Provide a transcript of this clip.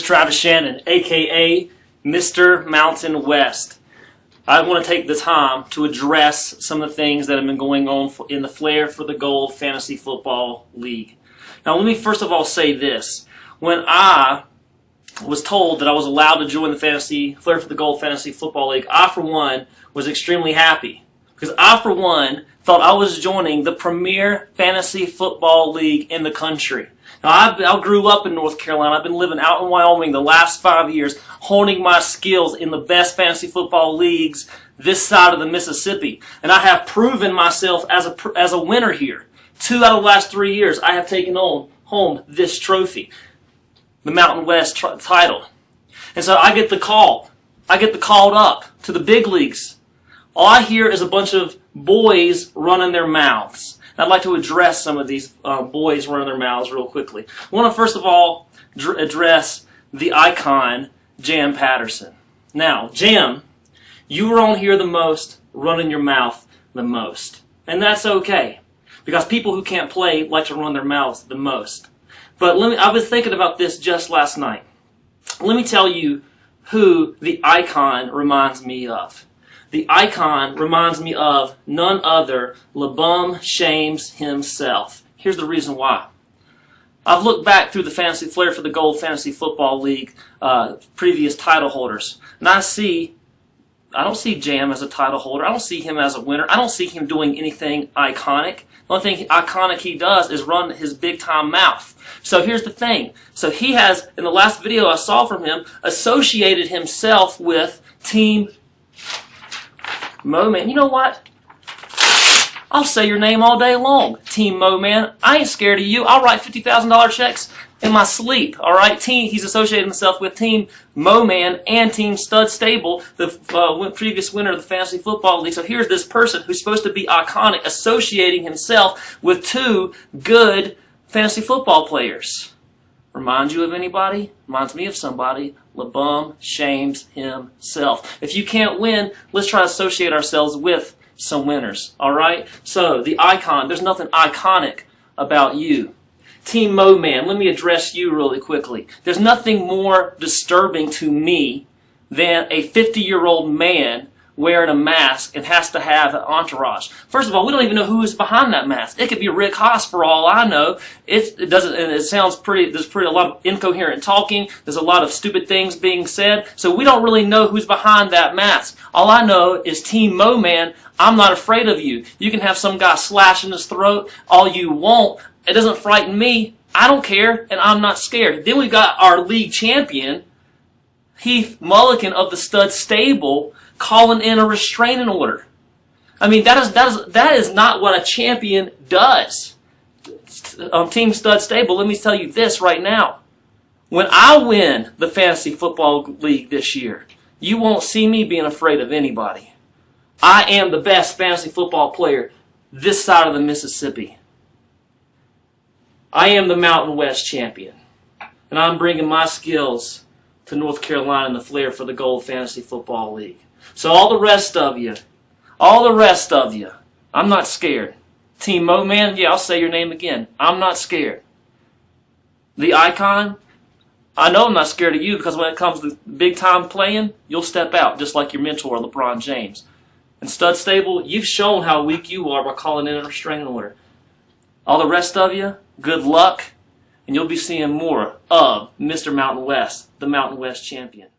Travis Shannon, aka Mr. Mountain West. I want to take the time to address some of the things that have been going on in the Flair for the Gold Fantasy Football League. Now, let me first of all say this. When I was told that I was allowed to join the Flair for the Gold Fantasy Football League, I, for one, was extremely happy. Because I, for one, thought I was joining the premier fantasy football league in the country. Now, I grew up in North Carolina. I've been living out in Wyoming the last 5 years, honing my skills in the best fantasy football leagues this side of the Mississippi. And I have proven myself as a winner here. 2 out of the last 3 years, I have taken home this trophy, the Mountain West title. And so I get the call. I get called up to the big leagues. All I hear is a bunch of boys running their mouths. And I'd like to address some of these boys running their mouths real quickly. I want to first of all address the icon, Jam Patterson. Now, Jam, you were on here the most, running your mouth the most. And that's okay, because people who can't play like to run their mouths the most. But I was thinking about this just last night. Let me tell you who the icon reminds me of. The icon reminds me of none other, LeBum James himself. Here's the reason why. I've looked back through the Flair for the Gold Fantasy Football League previous title holders, and I don't see Jam as a title holder. I don't see him as a winner. I don't see him doing anything iconic. The only thing iconic he does is run his big-time mouth. So here's the thing. So he has, in the last video I saw from him, associated himself with Team Mo Man. You know what? I'll say your name all day long, Team Mo Man. I ain't scared of you. I'll write $50,000 checks in my sleep. All right, he's associated himself with Team Mo Man and Team Stud Stable, the previous winner of the Fantasy Football League. So here's this person who's supposed to be iconic, associating himself with 2 good fantasy football players. Remind you of anybody? Reminds me of somebody. LeBum James himself. If you can't win, let's try to associate ourselves with some winners. All right? So, the icon, there's nothing iconic about you. Team Mo Man, let me address you really quickly. There's nothing more disturbing to me than a 50-year-old man wearing a mask and has to have an entourage. First of all, we don't even know who is behind that mask. It could be Rick Haas for all I know. It sounds pretty. There's a lot of incoherent talking. There's a lot of stupid things being said. So we don't really know who's behind that mask. All I know is Team Mo Man, I'm not afraid of you. You can have some guy slashing his throat all you want. It doesn't frighten me. I don't care, and I'm not scared. Then we got our league champion, Heath Mulligan of the Stud Stable, calling in a restraining order. I mean, that is not what a champion does. Team Stud Stable, let me tell you this right now. When I win the Fantasy Football League this year, you won't see me being afraid of anybody. I am the best fantasy football player this side of the Mississippi. I am the Mountain West champion. And I'm bringing my skills to North Carolina in the Flair for the Gold Fantasy Football League. So all the rest of you, I'm not scared. Team Mo Man, yeah, I'll say your name again. I'm not scared. The icon, I know I'm not scared of you, because when it comes to big time playing, you'll step out just like your mentor, LeBron James. And Stud Stable, you've shown how weak you are by calling in a restraining order. All the rest of you, good luck, and you'll be seeing more of Mr. Mountain West, the Mountain West champion.